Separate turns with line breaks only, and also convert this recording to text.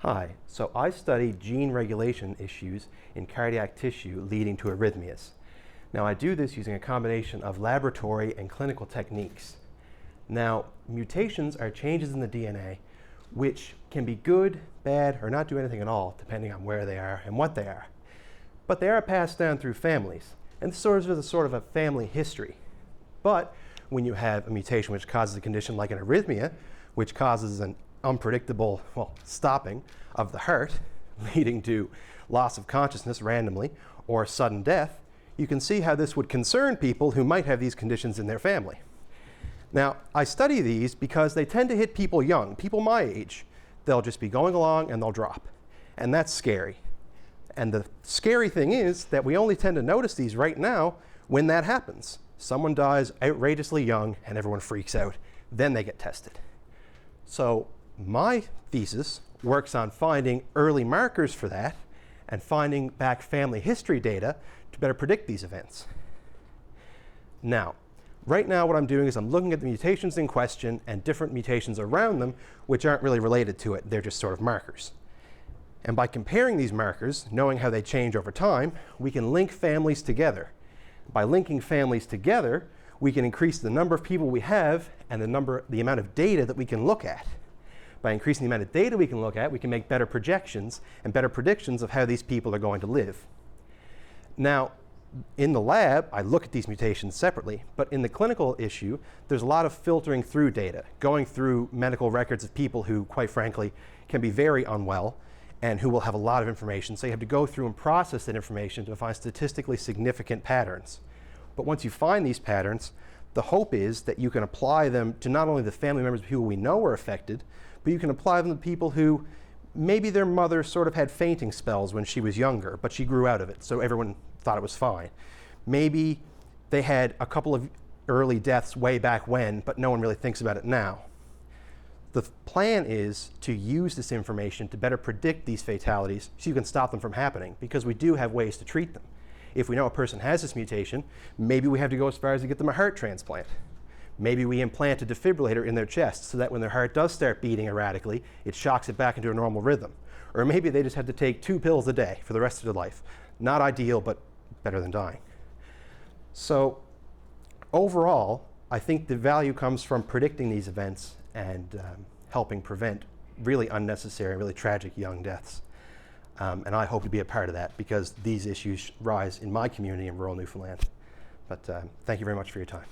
Hi, so I study gene regulation issues in cardiac tissue leading to arrhythmias. Now I do this using a combination of laboratory and clinical techniques. Now mutations are changes in the DNA which can be good, bad, or not do anything at all depending on where they are and what they are. But they are passed down through families, and this is a sort of a family history. But when you have a mutation which causes a condition like an arrhythmia, which causes an unpredictable, stopping of the heart, leading to loss of consciousness randomly, or sudden death, you can see how this would concern people who might have these conditions in their family. Now, I study these because they tend to hit people young, people my age. They'll just be going along and they'll drop. And that's scary. And the scary thing is that we only tend to notice these right now when that happens. Someone dies outrageously young and everyone freaks out. Then they get tested. So my thesis works on finding early markers for that and finding back family history data to better predict these events. Now, right now what I'm doing is I'm looking at the mutations in question and different mutations around them which aren't really related to it. They're just sort of markers. And by comparing these markers, knowing how they change over time, we can link families together. By linking families together, we can increase the number of people we have and the amount of data that we can look at. By increasing the amount of data we can look at, we can make better projections and better predictions of how these people are going to live. Now, in the lab, I look at these mutations separately, but in the clinical issue, there's a lot of filtering through data, going through medical records of people who, quite frankly, can be very unwell and who will have a lot of information. So you have to go through and process that information to find statistically significant patterns. But once you find these patterns, the hope is that you can apply them to not only the family members of people we know are affected, but you can apply them to people who maybe their mother sort of had fainting spells when she was younger, but she grew out of it, so everyone thought it was fine. Maybe they had a couple of early deaths way back when, but no one really thinks about it now. The plan is to use this information to better predict these fatalities so you can stop them from happening, because we do have ways to treat them. If we know a person has this mutation, maybe we have to go as far as to get them a heart transplant. Maybe we implant a defibrillator in their chest so that when their heart does start beating erratically, it shocks it back into a normal rhythm. Or maybe they just have to take 2 pills a day for the rest of their life. Not ideal, but better than dying. So overall, I think the value comes from predicting these events and helping prevent really unnecessary, really tragic young deaths. And I hope to be a part of that because these issues rise in my community in rural Newfoundland. But thank you very much for your time.